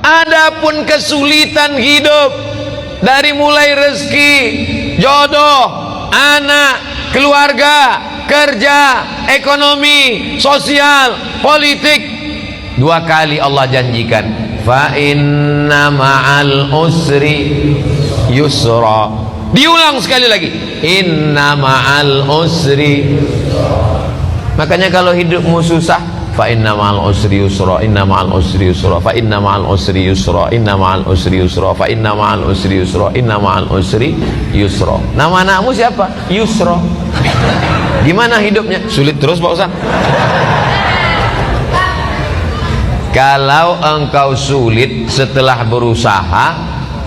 Adapun kesulitan hidup, dari mulai rezeki, jodoh, anak, keluarga, kerja, ekonomi, sosial, politik, 2 kali Allah janjikan, fa inna ma'al usri yusra. Diulang sekali lagi, inna ma'al usri. Makanya kalau hidupmu susah, fa inna ma'al usri yusra, inna ma'al usri yusra, fa inna ma'al usri yusra, inna ma'al usri yusra, fa inna ma'al usri yusra, inna ma'al usri yusra. Nama anakmu siapa? Yusra. Gimana hidupnya? Sulit terus Pak Ustaz. Kalau engkau sulit setelah berusaha,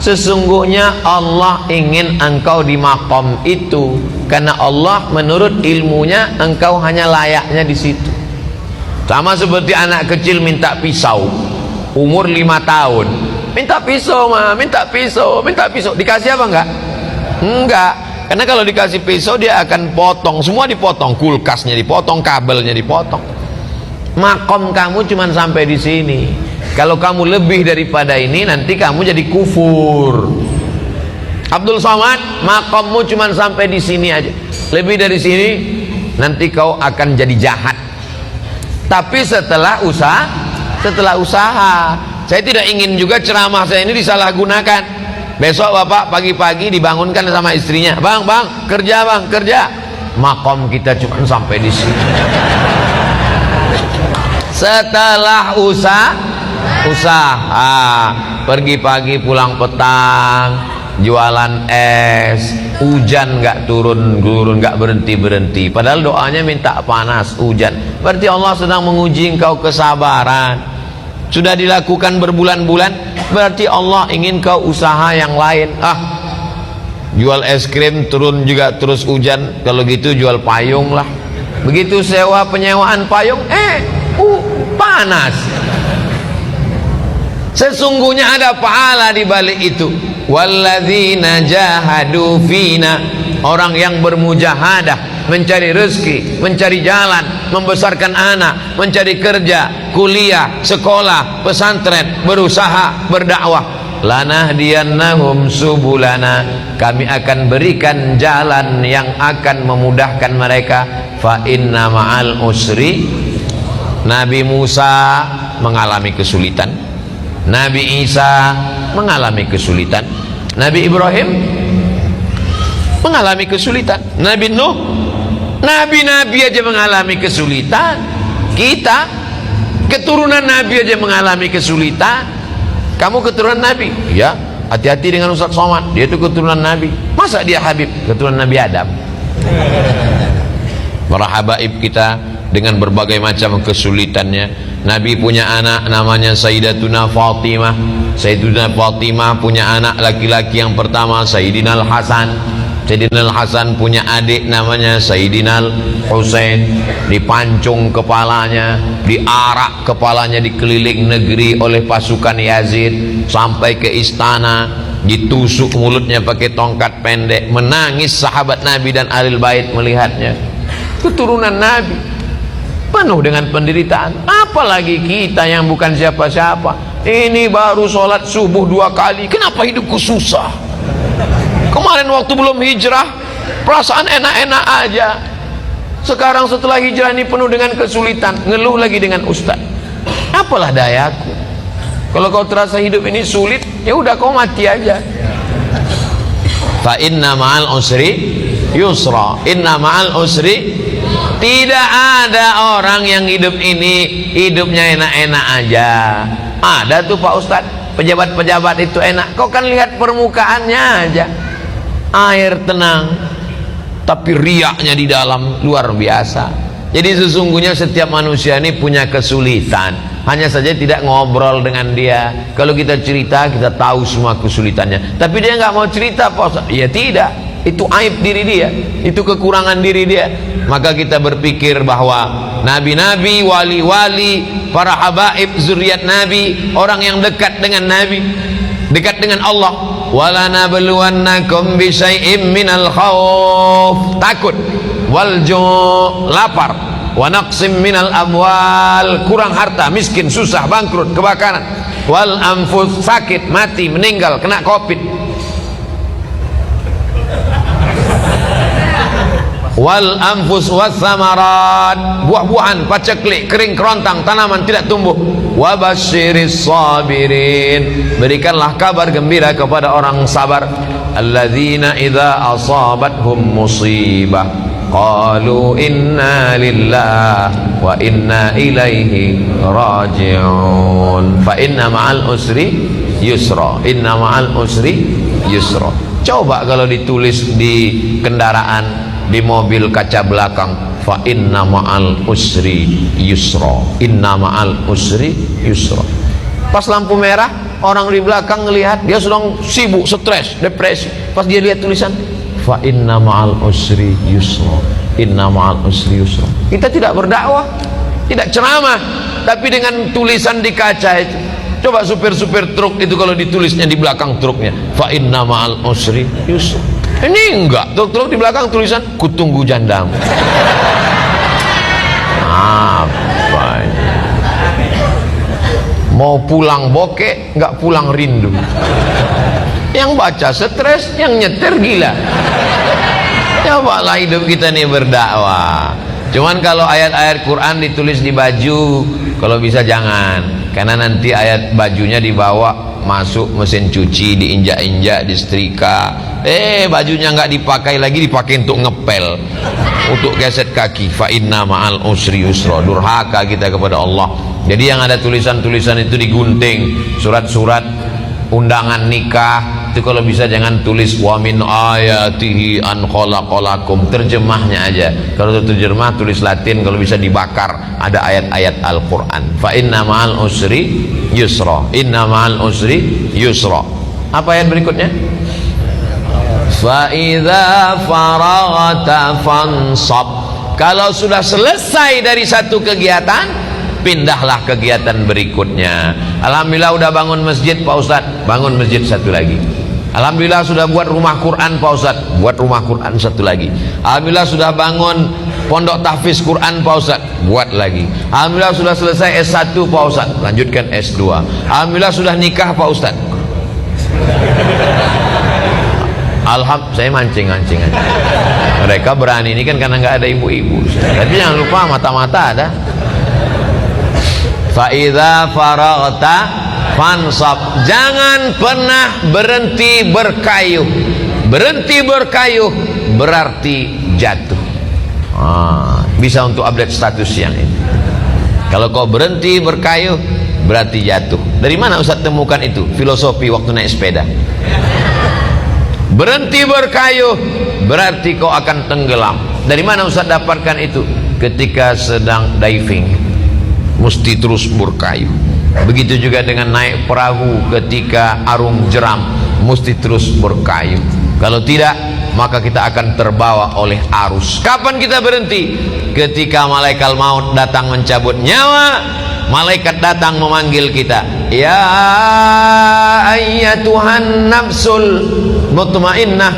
sesungguhnya Allah ingin engkau di makom itu, karena Allah menurut ilmunya engkau hanya layaknya di situ. Sama seperti anak kecil minta pisau, umur 5 tahun, minta pisau mah, minta pisau, minta pisau. Dikasih apa enggak? Enggak. Karena kalau dikasih pisau dia akan potong, semua dipotong, kulkasnya dipotong, kabelnya dipotong. Makom kamu cuma sampai di sini. Kalau kamu lebih daripada ini, nanti kamu jadi kufur. Abdul Somad, makommu cuma sampai di sini aja. Lebih dari sini, nanti kau akan jadi jahat. Tapi setelah usaha, saya tidak ingin juga ceramah saya ini disalahgunakan. Besok bapak pagi-pagi dibangunkan sama istrinya, bang, kerja bang, kerja. Makom kita cuma sampai di sini. Setelah usaha, pergi pagi pulang petang, jualan es, hujan nggak turun nggak berhenti. Padahal doanya minta panas, hujan. Berarti Allah sedang menguji engkau kesabaran. Sudah dilakukan berbulan-bulan, berarti Allah ingin kau usaha yang lain. Jual es krim turun juga terus hujan, kalau gitu jual payung lah. Begitu sewa penyewaan payung, panas. Sesungguhnya ada pahala di balik itu. Walladzina jahadu fina, orang yang bermujahadah, mencari rezeki, mencari jalan, membesarkan anak, mencari kerja, kuliah, sekolah, pesantren, berusaha, berdakwah. Lanahdiyannahum subulana, kami akan berikan jalan yang akan memudahkan mereka. Fa inna ma'al usri. Nabi Musa mengalami kesulitan, Nabi Isa mengalami kesulitan, Nabi Ibrahim mengalami kesulitan, Nabi Nuh, nabi-nabi aja mengalami kesulitan. Kita keturunan Nabi aja mengalami kesulitan. Kamu keturunan Nabi? Ya, hati-hati dengan Ustaz Somad, dia itu keturunan Nabi. Masa dia Habib? Keturunan Nabi Adam. Para habaib kita dengan berbagai macam kesulitannya. Nabi punya anak namanya Sayyidatuna Fatimah. Sayyidatuna Fatimah punya anak laki-laki yang pertama Sayyidina Al-Hasan. Sayyidina Al-Hasan punya adik namanya Sayyidina Al-Husain. Dipancung kepalanya, diarak kepalanya dikeliling negeri oleh pasukan Yazid sampai ke istana, ditusuk mulutnya pakai tongkat pendek. Menangis sahabat Nabi dan Ahlul Bait melihatnya. Keturunan Nabi penuh dengan penderitaan. Apalagi kita yang bukan siapa-siapa. Ini baru sholat subuh 2 kali, kenapa hidupku susah? Kemarin waktu belum hijrah perasaan enak-enak aja. Sekarang setelah hijrah ini penuh dengan kesulitan, ngeluh lagi dengan ustaz. Apalah dayaku? Kalau kau terasa hidup ini sulit, ya udah kau mati aja. Fa inna ma'al usri yusra, inna ma'al usri. Tidak ada orang yang hidup ini hidupnya enak-enak aja. Ada tuh Pak Ustadz, pejabat-pejabat itu enak. Kau kan lihat permukaannya aja, air tenang, tapi riaknya di dalam luar biasa. Jadi sesungguhnya setiap manusia ini punya kesulitan, hanya saja tidak ngobrol dengan dia. Kalau kita cerita, kita tahu semua kesulitannya, tapi dia nggak mau cerita Pak Ustadz. Ya tidak, itu aib diri dia, itu kekurangan diri dia. Maka kita berpikir bahwa nabi-nabi, wali-wali, para habaib, zuriat Nabi, orang yang dekat dengan Nabi, dekat dengan Allah. Walanabluwannakum bisyai'im minal khauf, takut, wal ju', lapar, wa naqsim minal amwal, kurang harta, miskin, susah, bangkrut, kebakaran, wal anfus, sakit, mati, meninggal, kena covid, wal anfus was samarat, buah-buahan, paceklik, kering kerontang, tanaman tidak tumbuh. Wa basyiris sabirin, berikanlah kabar gembira kepada orang sabar. Alladzina idza asabathum musibah qalu inna lillahi wa inna ilaihi raji'un. Fa inna ma'al usri yusra, inna ma'al usri yusra. Coba kalau ditulis di kendaraan, di mobil kaca belakang, fa inna ma'al usri yusra, inna ma'al usri yusra. Pas lampu merah, orang di belakang ngelihat dia sedang sibuk, stres, depresi. Pas dia lihat tulisan fa inna ma'al usri yusra, inna ma'al usri yusra. Kita tidak berdakwah, tidak ceramah, tapi dengan tulisan di kaca itu. Coba supir-supir truk itu kalau ditulisnya di belakang truknya fa inna ma'al usri yusra. Ini enggak, truk-truk di belakang tulisan kutunggu jandamu. Apa ini? Mau pulang bokeh, enggak pulang rindu. Yang baca stres, yang nyetir gila. Cobalah hidup kita nih berdakwah. Cuman kalau ayat-ayat Quran ditulis di baju, kalau bisa jangan, karena nanti ayat bajunya dibawa masuk mesin cuci, diinjak-injak, disetrika. Bajunya nggak dipakai lagi, dipakai untuk ngepel, untuk geset kaki. Fa inna ma'al usri yusra. Durhaka kita kepada Allah. Jadi yang ada tulisan-tulisan itu digunting, surat-surat undangan nikah itu kalau bisa jangan tulis wa min ayatihi an khalaqalakum, terjemahnya aja. Kalau terjemah tulis Latin, kalau bisa dibakar, ada ayat-ayat Al-Qur'an. Fa inna ma'al usri yusra, inna ma'al usri yusra. Apa ayat berikutnya? Fa idza faraghta fansab. Kalau sudah selesai dari satu kegiatan, pindahlah kegiatan berikutnya. Alhamdulillah udah bangun masjid Pak Ustaz, bangun masjid satu lagi. Alhamdulillah sudah buat rumah Quran Pak Ustaz, buat rumah Quran satu lagi. Alhamdulillah sudah bangun pondok tahfiz Quran Pak Ustaz, buat lagi. Alhamdulillah sudah selesai S1 Pak Ustaz, lanjutkan S2. Alhamdulillah sudah nikah Pak Ustaz. Saya mancing-mancing aja. Mereka berani ini kan karena nggak ada ibu-ibu. Tapi jangan lupa mata-mata ada. Fa idza faraghta fansab. Jangan pernah berhenti berkayuh. Berhenti berkayuh berarti jatuh. Bisa untuk update status yang ini. Kalau kau berhenti berkayuh berarti jatuh. Dari mana Ustaz temukan itu? Filosofi waktu naik sepeda. Berhenti berkayuh berarti kau akan tenggelam. Dari mana Ustaz dapatkan itu? Ketika sedang diving mesti terus berkayuh. Begitu juga dengan naik perahu ketika arung jeram, mesti terus berkayuh. Kalau tidak, maka kita akan terbawa oleh arus. Kapan kita berhenti? Ketika malaikat maut datang mencabut nyawa, malaikat datang memanggil kita, ya ayyatuhan nafsul mutmainnah,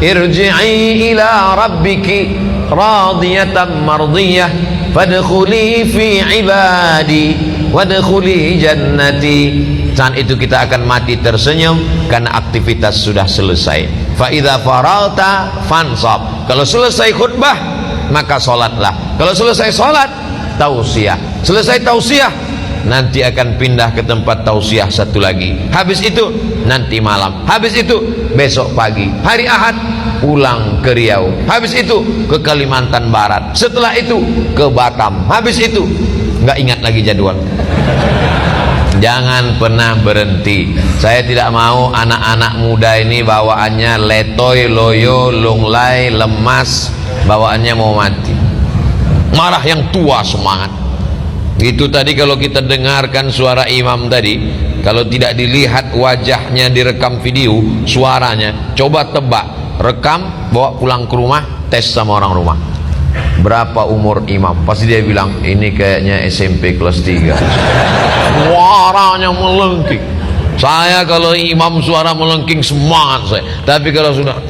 irji'i ila rabbiki radiyatan mardiyah, fadkhuli fi ibadi wadkhuli jannati. Saat itu kita akan mati tersenyum karena aktivitas sudah selesai. Fa idza faragta fansab. Kalau selesai khutbah maka salatlah. Kalau selesai salat tausiah. Selesai tausiah nanti akan pindah ke tempat tausiah satu lagi. Habis itu nanti malam. Habis itu besok pagi. Hari Ahad pulang ke Riau. Habis itu ke Kalimantan Barat. Setelah itu ke Batam. Habis itu nggak ingat lagi jadwal. Jangan pernah berhenti. Saya tidak mau anak-anak muda ini bawaannya letoy, loyo, lunglai, lemas, bawaannya mau mati. Marah yang tua semangat. Itu tadi kalau kita dengarkan suara imam tadi, kalau tidak dilihat wajahnya direkam video, suaranya, coba tebak, rekam, bawa pulang ke rumah, tes sama orang rumah. Berapa umur imam? Pasti dia bilang ini kayaknya SMP kelas 3. Suaranya melengking. Saya kalau imam suara melengking semangat saya. Tapi kalau sudah